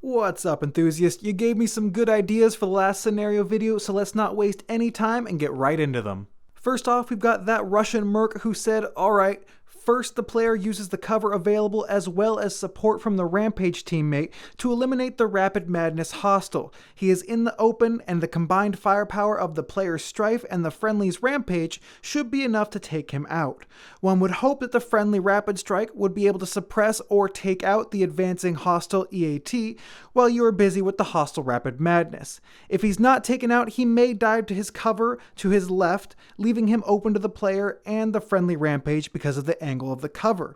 What's up, enthusiast? You gave me some good ideas for the last scenario video, so let's not waste any time and get right into them. First off, we've got that Russian Merc who said, alright, first the player uses the cover available as well as support from the Rampage teammate to eliminate the Rapid Madness hostile. He is in the open, and the combined firepower of the player's Strife and the friendly's Rampage should be enough to take him out. One would hope that the friendly Rapid Strike would be able to suppress or take out the advancing hostile EAT while you are busy with the hostile Rapid Madness. If he's not taken out, he may dive to his cover to his left, leaving him open to the player and the friendly Rampage because of the angle of the cover.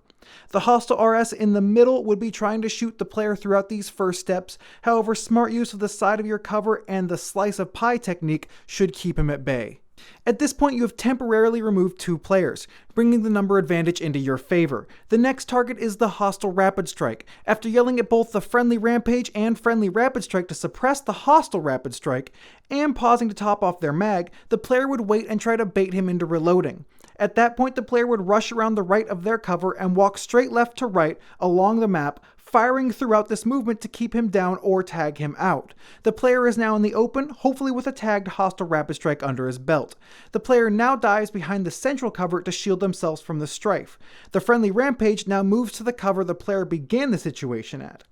The hostile RS in the middle would be trying to shoot the player throughout these first steps. However, smart use of the side of your cover and the slice of pie technique should keep him at bay. At this point, you have temporarily removed two players, bringing the number advantage into your favor. The next target is the hostile Rapid Strike. After yelling at both the friendly Rampage and friendly Rapid Strike to suppress the hostile Rapid Strike, and pausing to top off their mag, the player would wait and try to bait him into reloading. At that point, the player would rush around the right of their cover and walk straight left to right along the map, firing throughout this movement to keep him down or tag him out. The player is now in the open, hopefully with a tagged hostile Rapid Strike under his belt. The player now dives behind the central cover to shield themselves from the Strife. The friendly Rampage now moves to the cover the player began the situation at.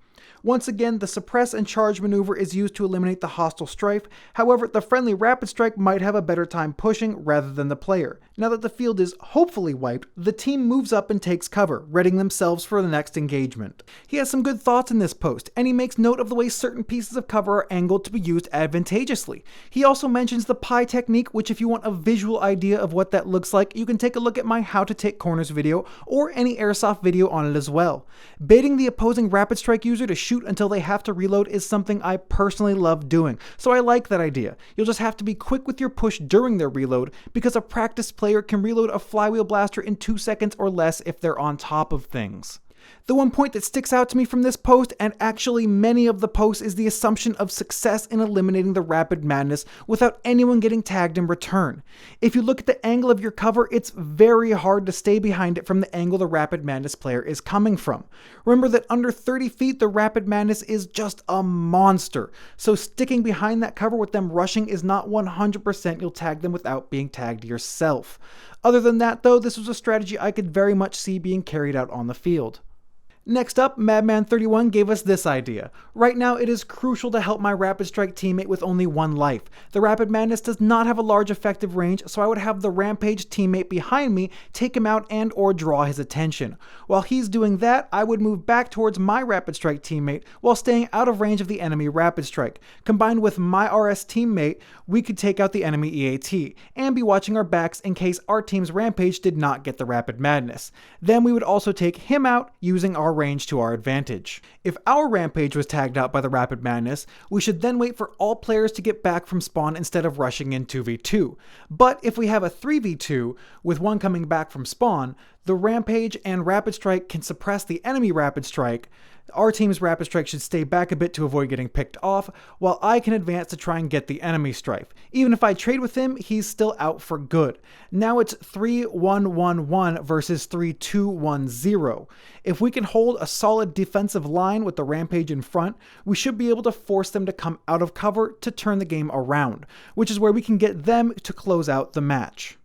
Once again, the suppress and charge maneuver is used to eliminate the hostile Strife. However, the friendly Rapid Strike might have a better time pushing rather than the player. Now that the field is hopefully wiped, the team moves up and takes cover, readying themselves for the next engagement. He has some good thoughts in this post, and he makes note of the way certain pieces of cover are angled to be used advantageously. He also mentions the pie technique, which if you want a visual idea of what that looks like, you can take a look at my How to Take Corners video or any airsoft video on it as well. Baiting the opposing Rapid Strike user to shoot until they have to reload is something I personally love doing, so I like that idea. You'll just have to be quick with your push during their reload, because a practiced player can reload a flywheel blaster in 2 seconds or less if they're on top of things. The one point that sticks out to me from this post, and actually many of the posts, is the assumption of success in eliminating the Rapid Madness without anyone getting tagged in return. If you look at the angle of your cover, it's very hard to stay behind it from the angle the Rapid Madness player is coming from. Remember that under 30 feet, the Rapid Madness is just a monster, so sticking behind that cover with them rushing is not 100% you'll tag them without being tagged yourself. Other than that though, this was a strategy I could very much see being carried out on the field. Next up, Madman31 gave us this idea. Right now, it is crucial to help my Rapid Strike teammate with only one life. The Rapid Madness does not have a large effective range, so I would have the Rampage teammate behind me take him out and or draw his attention. While he's doing that, I would move back towards my Rapid Strike teammate while staying out of range of the enemy Rapid Strike. Combined with my RS teammate, we could take out the enemy EAT, and be watching our backs in case our team's Rampage did not get the Rapid Madness. Then we would also take him out using our range to our advantage. If our Rampage was tagged out by the Rapid Madness, we should then wait for all players to get back from spawn instead of rushing in 2v2. But if we have a 3v2 with one coming back from spawn, the Rampage and Rapid Strike can suppress the enemy Rapid Strike. Our team's Rapid Strike should stay back a bit to avoid getting picked off, while I can advance to try and get the enemy Strife. Even if I trade with him, he's still out for good. Now it's 3-1-1-1 versus 3-2-1-0. If we can hold a solid defensive line with the Rampage in front, we should be able to force them to come out of cover to turn the game around, which is where we can get them to close out the match.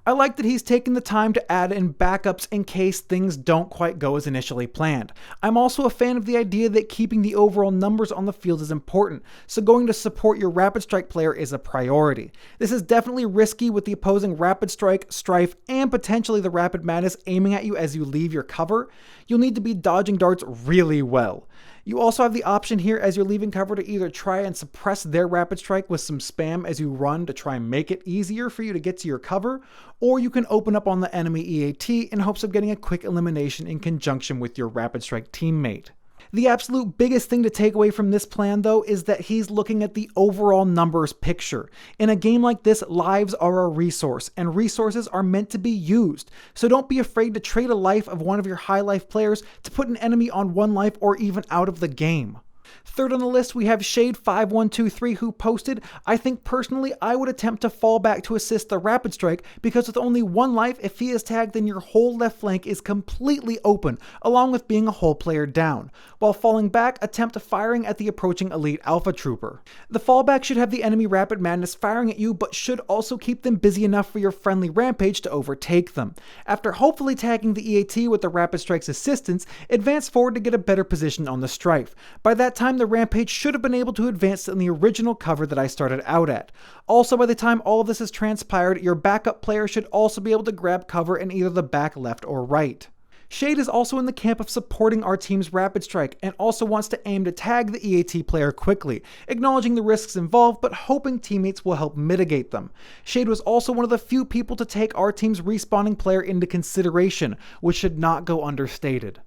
I like that he's taken the time to add in backups in case things don't quite go as initially planned. I'm also a fan of the idea that keeping the overall numbers on the field is important, so going to support your Rapid Strike player is a priority. This is definitely risky with the opposing Rapid Strike, Strife, and potentially the Rapid Madness aiming at you as you leave your cover. You'll need to be dodging darts really well. You also have the option here as you're leaving cover to either try and suppress their Rapid Strike with some spam as you run to try and make it easier for you to get to your cover, or you can open up on the enemy EAT in hopes of getting a quick elimination in conjunction with your Rapid Strike teammate. The absolute biggest thing to take away from this plan though is that he's looking at the overall numbers picture. In a game like this, lives are a resource, and resources are meant to be used. So don't be afraid to trade a life of one of your high life players to put an enemy on 1 life or even out of the game. Third on the list, we have Shade5123 who posted, I think personally I would attempt to fall back to assist the Rapid Strike because with only one life, if he is tagged then your whole left flank is completely open, along with being a whole player down. While falling back, attempt firing at the approaching elite Alpha Trooper. The fallback should have the enemy Rapid Madness firing at you, but should also keep them busy enough for your friendly Rampage to overtake them. After hopefully tagging the EAT with the Rapid Strike's assistance, advance forward to get a better position on the Strife. By that time, the Rampage should have been able to advance in the original cover that I started out at. Also, by the time all of this has transpired, your backup player should also be able to grab cover in either the back, left, or right. Shade is also in the camp of supporting our team's Rapid Strike and also wants to aim to tag the EAT player quickly, acknowledging the risks involved but hoping teammates will help mitigate them. Shade was also one of the few people to take our team's respawning player into consideration, which should not go understated.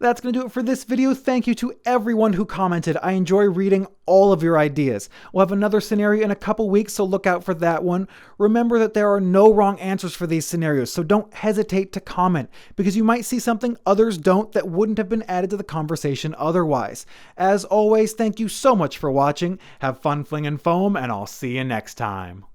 That's going to do it for this video. Thank you to everyone who commented. I enjoy reading all of your ideas. We'll have another scenario in a couple weeks, so look out for that one. Remember that there are no wrong answers for these scenarios, so don't hesitate to comment, because you might see something others don't that wouldn't have been added to the conversation otherwise. As always, thank you so much for watching. Have fun flinging foam, and I'll see you next time.